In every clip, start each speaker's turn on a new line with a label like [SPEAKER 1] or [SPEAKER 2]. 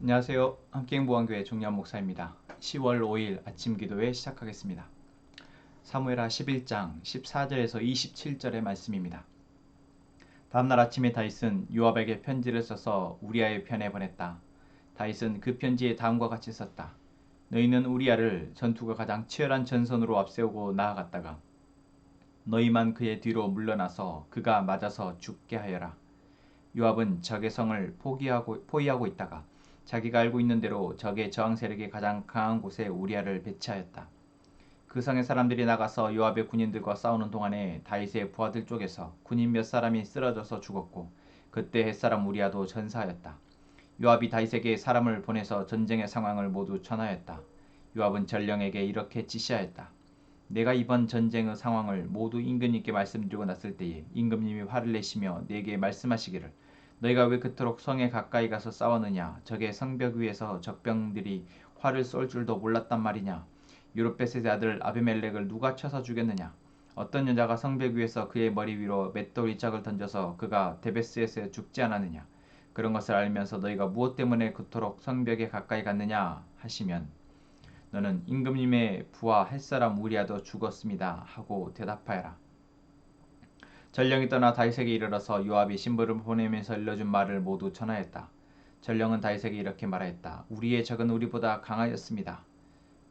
[SPEAKER 1] 안녕하세요. 함께행보안교회 종려 목사입니다. 10월 5일 아침 기도회 시작하겠습니다. 사무엘하 11장 14절에서 27절의 말씀입니다. 다음날 아침에 다윗은 요압에게 편지를 써서 우리아의 편에 보냈다. 다윗은 그 편지에 다음과 같이 썼다. 너희는 우리아를 전투가 가장 치열한 전선으로 앞세우고 나아갔다가 너희만 그의 뒤로 물러나서 그가 맞아서 죽게 하여라. 요압은 적의 성을 포위하고 있다가 자기가 알고 있는 대로 적의 저항 세력이 가장 강한 곳에 우리아를 배치하였다. 그 성의 사람들이 나가서 요압의 군인들과 싸우는 동안에 다윗의 부하들 쪽에서 군인 몇 사람이 쓰러져서 죽었고 그때 햇사람 우리아도 전사하였다. 요압이 다윗에게 사람을 보내서 전쟁의 상황을 모두 전하였다. 요압은 전령에게 이렇게 지시하였다. 내가 이번 전쟁의 상황을 모두 임금님께 말씀드리고 났을 때에 임금님이 화를 내시며 내게 말씀하시기를 너희가 왜 그토록 성에 가까이 가서 싸웠느냐. 적의 성벽 위에서 적병들이 활을 쏠 줄도 몰랐단 말이냐. 유롯베셋의 아들 아비멜렉을 누가 쳐서 죽였느냐. 어떤 여자가 성벽 위에서 그의 머리 위로 맷돌 이짝을 던져서 그가 데베스에서 죽지 않았느냐. 그런 것을 알면서 너희가 무엇 때문에 그토록 성벽에 가까이 갔느냐 하시면 너는 임금님의 부하 햇사람 우리아도 죽었습니다 하고 대답하여라. 전령이 떠나 다윗에게 이르러서 요압이 신부를 보내면서 일러준 말을 모두 전하였다. 전령은 다윗에게 이렇게 말하였다. 우리의 적은 우리보다 강하였습니다.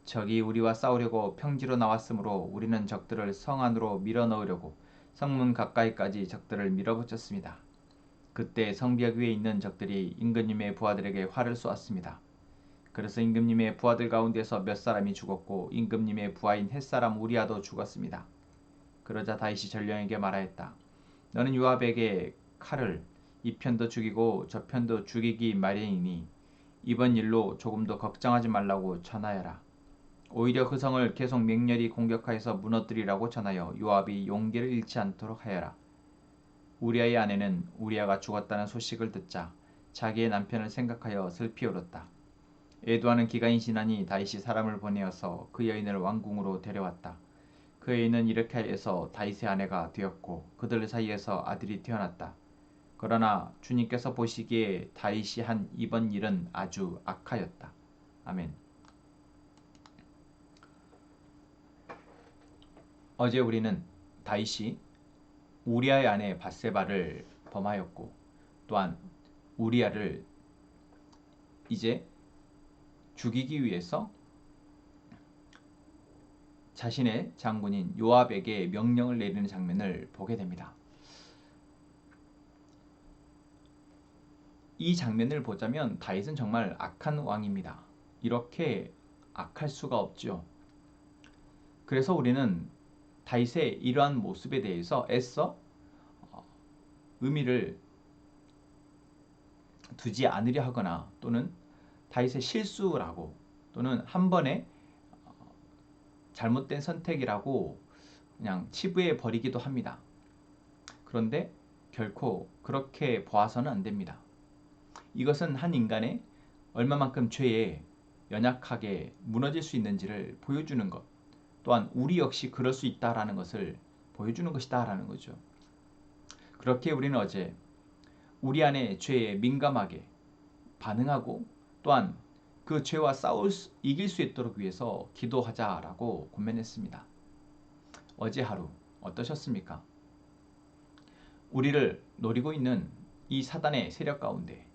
[SPEAKER 1] 적이 우리와 싸우려고 평지로 나왔으므로 우리는 적들을 성 안으로 밀어넣으려고 성문 가까이까지 적들을 밀어붙였습니다. 그때 성벽 위에 있는 적들이 임금님의 부하들에게 활을 쏘았습니다. 그래서 임금님의 부하들 가운데서 몇 사람이 죽었고 임금님의 부하인 햇사람 우리아도 죽었습니다. 그러자 다윗이 전령에게 말하였다. 너는 요압에게 칼을 이 편도 죽이고 저 편도 죽이기 마련이니 이번 일로 조금도 걱정하지 말라고 전하여라. 오히려 그 성을 계속 맹렬히 공격하여서 무너뜨리라고 전하여 요압이 용기를 잃지 않도록 하여라. 우리아의 아내는 우리아가 죽었다는 소식을 듣자 자기의 남편을 생각하여 슬피 울었다. 애도하는 기간이 지나니 다윗이 사람을 보내어서 그 여인을 왕궁으로 데려왔다. 그 여인은 이렇게 하여서 다윗의 아내가 되었고 그들 사이에서 아들이 태어났다. 그러나 주님께서 보시기에 다윗이 한 이번 일은 아주 악하였다. 아멘. 어제 우리는 다윗이 우리아의 아내 밧세바를 범하였고 또한 우리아를 이제 죽이기 위해서 자신의 장군인 요압에게 명령을 내리는 장면을 보게 됩니다. 이 장면을 보자면 다윗은 정말 악한 왕입니다. 이렇게 악할 수가 없죠. 그래서 우리는 다윗의 이러한 모습에 대해서 애써 의미를 두지 않으려 하거나 또는 다윗의 실수라고 또는 한 번의 잘못된 선택이라고 그냥 치부해 버리기도 합니다. 그런데 결코 그렇게 보아서는 안 됩니다. 이것은 한 인간의 얼마만큼 죄에 연약하게 무너질 수 있는지를 보여주는 것, 또한 우리 역시 그럴 수 있다라는 것을 보여주는 것이다라는 거죠. 그렇게 우리는 어제 우리 안의 죄에 민감하게 반응하고 또한 그 죄와 이길 수 있도록 위해서 기도하자라고 권면했습니다. 어제 하루 어떠셨습니까? 우리를 노리고 있는 이 사단의 세력 가운데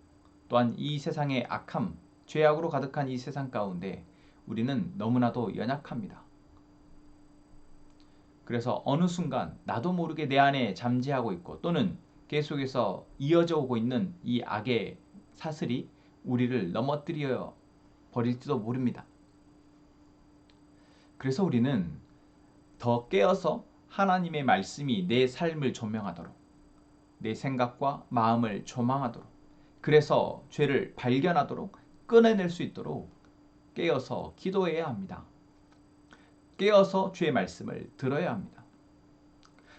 [SPEAKER 1] 또한 이 세상의 악함, 죄악으로 가득한 이 세상 가운데 우리는 너무나도 연약합니다. 그래서 어느 순간 나도 모르게 내 안에 잠재하고 있고 또는 계속해서 이어져 오고 있는 이 악의 사슬이 우리를 넘어뜨려 버릴지도 모릅니다. 그래서 우리는 더 깨어서 하나님의 말씀이 내 삶을 조명하도록 내 생각과 마음을 조망하도록 그래서 죄를 발견하도록 끊어낼 수 있도록 깨어서 기도해야 합니다. 깨어서 주의 말씀을 들어야 합니다.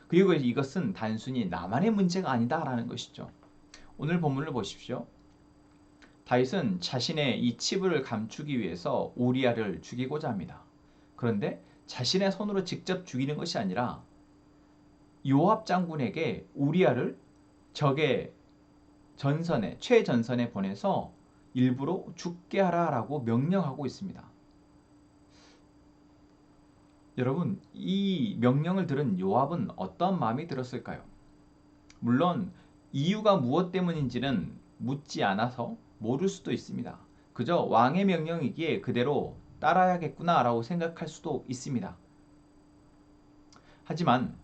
[SPEAKER 1] 그리고 이것은 단순히 나만의 문제가 아니다라는 것이죠. 오늘 본문을 보십시오. 다윗은 자신의 이 치부를 감추기 위해서 우리아를 죽이고자 합니다. 그런데 자신의 손으로 직접 죽이는 것이 아니라 요압 장군에게 우리아를 적의 최전선에 보내서 일부러 죽게 하라라고 명령하고 있습니다. 여러분, 이 명령을 들은 요압은 어떤 마음이 들었을까요? 물론 이유가 무엇 때문인지는 묻지 않아서 모를 수도 있습니다. 그저 왕의 명령이기에 그대로 따라야겠구나라고 생각할 수도 있습니다. 하지만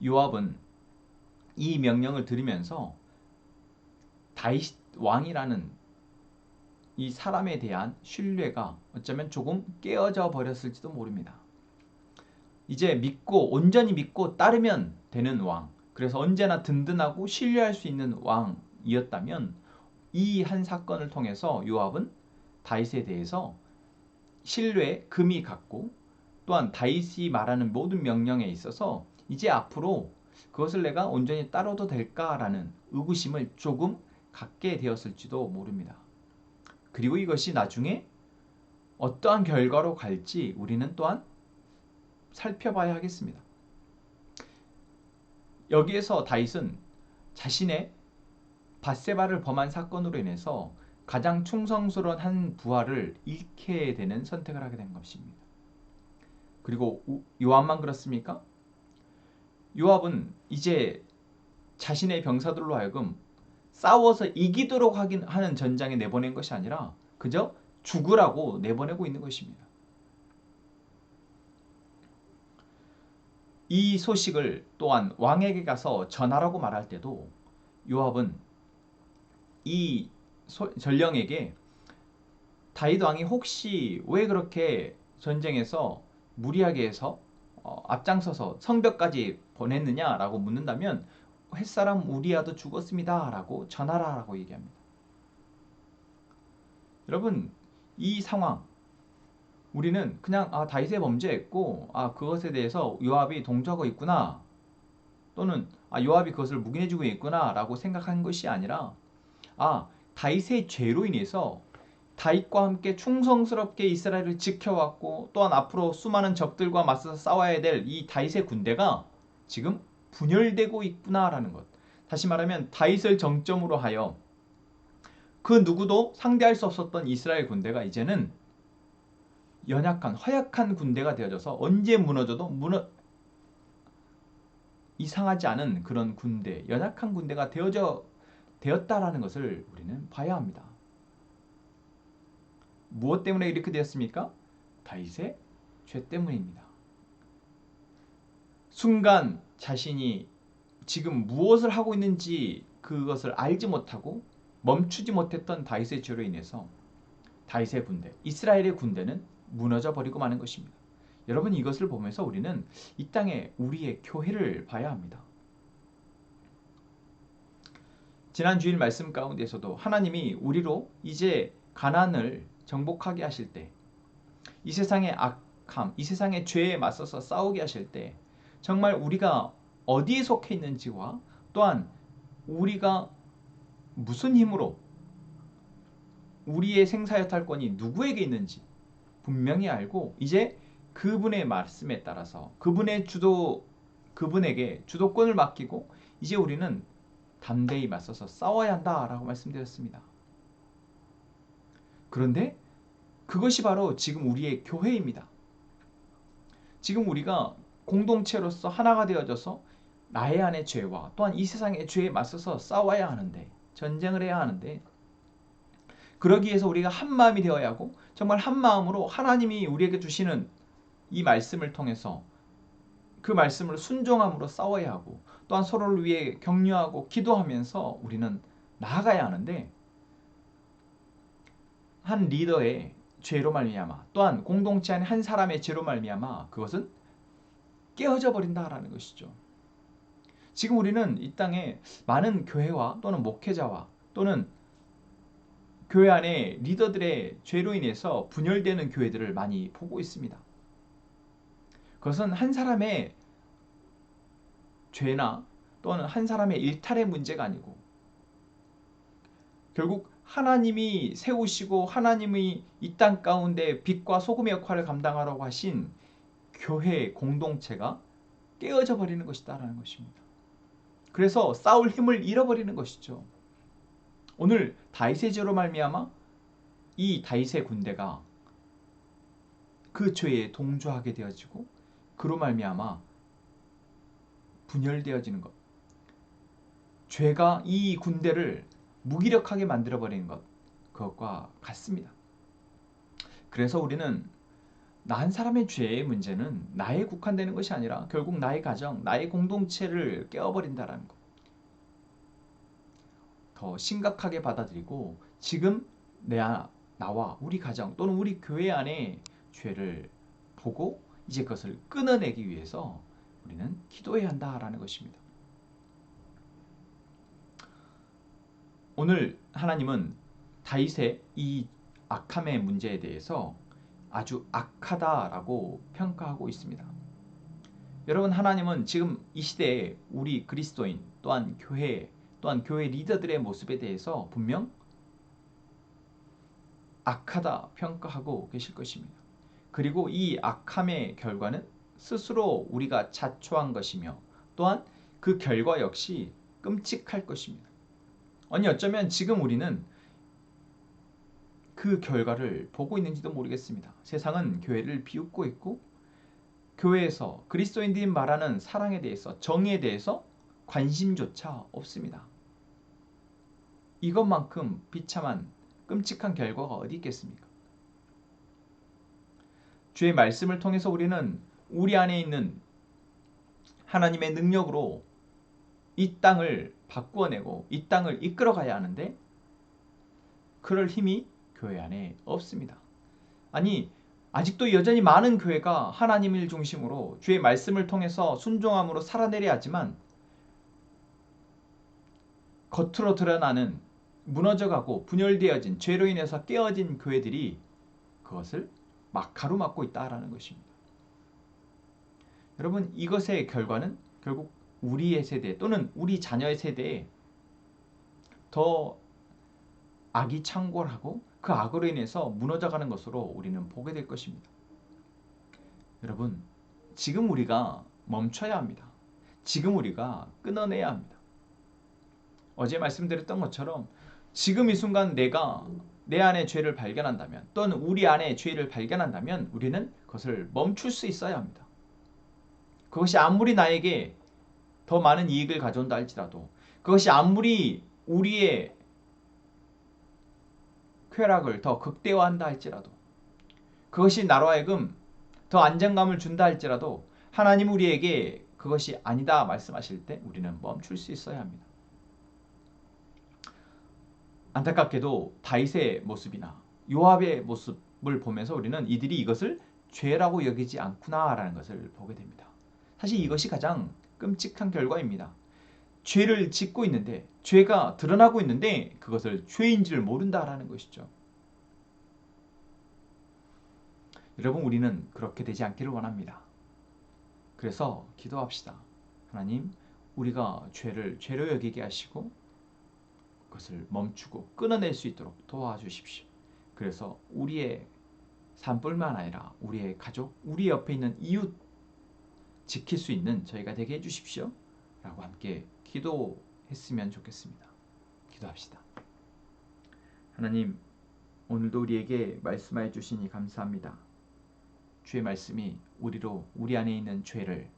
[SPEAKER 1] 요압은 이 명령을 들으면서 다윗 왕이라는 이 사람에 대한 신뢰가 어쩌면 조금 깨어져 버렸을지도 모릅니다. 이제 온전히 믿고 따르면 되는 왕, 그래서 언제나 든든하고 신뢰할 수 있는 왕이었다면 이 한 사건을 통해서 요압은 다윗에 대해서 신뢰에 금이 갔고, 또한 다윗이 말하는 모든 명령에 있어서 이제 앞으로 그것을 내가 온전히 따라도 될까라는 의구심을 조금 갖게 되었을지도 모릅니다. 그리고 이것이 나중에 어떠한 결과로 갈지 우리는 또한 살펴봐야 하겠습니다. 여기에서 다윗은 자신의 밧세바를 범한 사건으로 인해서 가장 충성스러운 한 부하를 잃게 되는 선택을 하게 된 것입니다. 그리고 요압만 그렇습니까? 요압은 이제 자신의 병사들로 하여금 싸워서 이기도록 하는 전장에 내보낸 것이 아니라 그저 죽으라고 내보내고 있는 것입니다. 이 소식을 또한 왕에게 가서 전하라고 말할 때도 요압은 이 전령에게 다윗 왕이 혹시 왜 그렇게 전쟁에서 무리하게 해서 앞장서서 성벽까지 보냈느냐라고 묻는다면 햇사람 우리아도 죽었습니다 라고 전하라라고 얘기합니다. 여러분, 이 상황 우리는 그냥 다윗의 범죄했고 그것에 대해서 요압이 동조하고 있구나, 또는 요압이 그것을 묵인해주고 있구나 라고 생각한 것이 아니라 다윗의 죄로 인해서 다윗과 함께 충성스럽게 이스라엘을 지켜왔고, 또한 앞으로 수많은 적들과 맞서서 싸워야 될 이 다윗의 군대가 지금 분열되고 있구나라는 것. 다시 말하면 다윗을 정점으로 하여 그 누구도 상대할 수 없었던 이스라엘 군대가 이제는 연약한 허약한 군대가 되어져서 언제 무너져도 이상하지 않은 그런 군대, 연약한 군대가 되었다라는 것을 우리는 봐야 합니다. 무엇 때문에 이렇게 되었습니까? 다윗의 죄 때문입니다. 순간 자신이 지금 무엇을 하고 있는지 그것을 알지 못하고 멈추지 못했던 다윗의 죄로 인해서 다윗의 군대, 이스라엘의 군대는 무너져 버리고 마는 것입니다. 여러분, 이것을 보면서 우리는 이 땅에 우리의 교회를 봐야 합니다. 지난 주일 말씀 가운데서도 하나님이 우리로 이제 가나안을 정복하게 하실 때, 이 세상의 악함, 이 세상의 죄에 맞서서 싸우게 하실 때 정말 우리가 어디에 속해 있는지와 또한 우리가 무슨 힘으로 우리의 생사여탈권이 누구에게 있는지 분명히 알고 이제 그분의 말씀에 따라서 그분에게 주도권을 맡기고 이제 우리는 담대히 맞서서 싸워야 한다라고 말씀드렸습니다. 그런데 그것이 바로 지금 우리의 교회입니다. 지금 우리가 공동체로서 하나가 되어져서 나의 안의 죄와 또한 이 세상의 죄에 맞서서 싸워야 하는데, 전쟁을 해야 하는데, 그러기 위해서 우리가 한 마음이 되어야 하고 정말 한 마음으로 하나님이 우리에게 주시는 이 말씀을 통해서 그 말씀을 순종함으로 싸워야 하고, 또한 서로를 위해 격려하고 기도하면서 우리는 나아가야 하는데, 한 리더의 죄로 말미암아 또한 공동체 안에 한 사람의 죄로 말미암아 그것은 깨어져 버린다라는 것이죠. 지금 우리는 이 땅에 많은 교회와 또는 목회자와 또는 교회 안에 리더들의 죄로 인해서 분열되는 교회들을 많이 보고 있습니다. 그것은 한 사람의 죄나 또는 한 사람의 일탈의 문제가 아니고 결국 하나님이 세우시고 하나님이 이 땅 가운데 빛과 소금의 역할을 감당하라고 하신 교회 공동체가 깨어져 버리는 것이다라는 것입니다. 그래서 싸울 힘을 잃어버리는 것이죠. 오늘 다윗의 죄로 말미암아 이 다윗의 군대가 그 죄에 동조하게 되어지고 그로 말미암아 분열되어지는 것, 죄가 이 군대를 무기력하게 만들어버리는 것, 그것과 같습니다. 그래서 우리는 나 한 사람의 죄의 문제는 나에 국한되는 것이 아니라 결국 나의 가정, 나의 공동체를 깨어버린다는 것. 더 심각하게 받아들이고 지금 나와 우리 가정 또는 우리 교회 안에 죄를 보고 이제 그것을 끊어내기 위해서 우리는 기도해야 한다라는 것입니다. 오늘 하나님은 다윗의 이 악함의 문제에 대해서 아주 악하다라고 평가하고 있습니다. 여러분, 하나님은 지금 이 시대에 우리 그리스도인 또한 교회 리더들의 모습에 대해서 분명 악하다 평가하고 계실 것입니다. 그리고 이 악함의 결과는 스스로 우리가 자초한 것이며 또한 그 결과 역시 끔찍할 것입니다. 아니 어쩌면 지금 우리는 그 결과를 보고 있는지도 모르겠습니다. 세상은 교회를 비웃고 있고 교회에서 그리스도인들이 말하는 사랑에 대해서 정의에 대해서 관심조차 없습니다. 이것만큼 비참한 끔찍한 결과가 어디 있겠습니까? 주의 말씀을 통해서 우리는 우리 안에 있는 하나님의 능력으로 이 땅을 바꾸어내고 이 땅을 이끌어가야 하는데 그럴 힘이 교회 안에 없습니다. 아니 아직도 여전히 많은 교회가 하나님을 중심으로 주의 말씀을 통해서 순종함으로 살아내려야 하지만 겉으로 드러나는 무너져가고 분열되어진 죄로 인해서 깨어진 교회들이 그것을 막 가로막고 있다라는 것입니다. 여러분, 이것의 결과는 결국 우리의 세대 또는 우리 자녀의 세대에 더 악이 창궐하고 그 악으로 인해서 무너져가는 것으로 우리는 보게 될 것입니다. 여러분, 지금 우리가 멈춰야 합니다. 지금 우리가 끊어내야 합니다. 어제 말씀드렸던 것처럼 지금 이 순간 내가 내 안에 죄를 발견한다면 또는 우리 안에 죄를 발견한다면 우리는 그것을 멈출 수 있어야 합니다. 그것이 아무리 나에게 더 많은 이익을 가져온다 할지라도 그것이 아무리 우리의 쾌락을 더 극대화한다 할지라도 그것이 나로 하여금 더 안정감을 준다 할지라도 하나님 우리에게 그것이 아니다 말씀하실 때 우리는 멈출 수 있어야 합니다. 안타깝게도 다윗의 모습이나 요압의 모습을 보면서 우리는 이들이 이것을 죄라고 여기지 않구나라는 것을 보게 됩니다. 사실 이것이 가장 끔찍한 결과입니다. 죄를 짓고 있는데 죄가 드러나고 있는데 그것을 죄인지를 모른다라는 것이죠. 여러분, 우리는 그렇게 되지 않기를 원합니다. 그래서 기도합시다. 하나님, 우리가 죄를 죄로 여기게 하시고 그것을 멈추고 끊어낼 수 있도록 도와주십시오. 그래서 우리의 삶뿐만 아니라 우리의 가족, 우리 옆에 있는 이웃 지킬 수 있는 저희가 되게 해주십시오. 라고 함께 기도했으면 좋겠습니다. 기도합시다. 하나님, 오늘도 우리에게 말씀해 주시니 감사합니다. 주의 말씀이 우리 안에 있는 죄를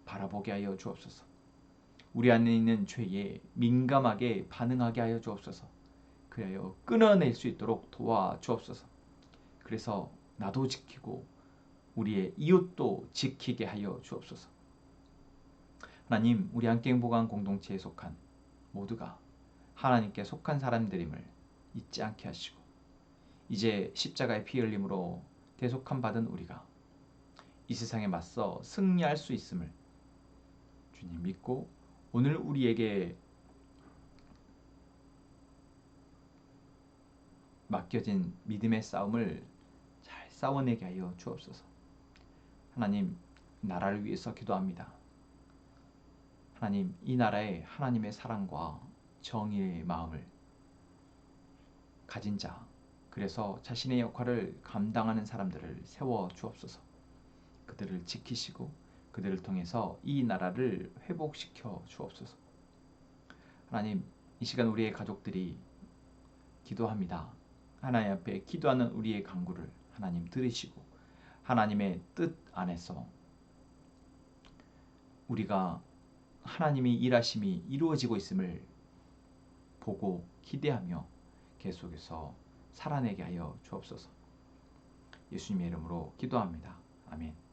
[SPEAKER 1] 바라보게 하여 주옵소서. 우리 안에 있는 죄에 민감하게 반응하게 하여 주옵소서. 그리하여 끊어낼 수 있도록 도와주옵소서. 그래서 나도 지키고 우리의 이웃도 지키게 하여 주옵소서. 하나님, 우리 함께행복한 공동체에 속한 모두가 하나님께 속한 사람들임을 잊지 않게 하시고 이제 십자가의 피 흘림으로 대속함 받은 우리가 이 세상에 맞서 승리할 수 있음을 주님 믿고 오늘 우리에게 맡겨진 믿음의 싸움을 잘 싸워내게 하여 주옵소서. 하나님, 나라를 위해서 기도합니다. 하나님, 이 나라에 하나님의 사랑과 정의의 마음을 가진 자, 그래서 자신의 역할을 감당하는 사람들을 세워 주옵소서. 그들을 지키시고 그들을 통해서 이 나라를 회복시켜 주옵소서. 하나님, 이 시간 우리의 가족들이 기도합니다. 하나님 앞에 기도하는 우리의 간구를 하나님 들으시고 하나님의 뜻 안에서 우리가 하나님의 일하심이 이루어지고 있음을 보고 기대하며 계속해서 살아내게 하여 주옵소서. 예수님의 이름으로 기도합니다. 아멘.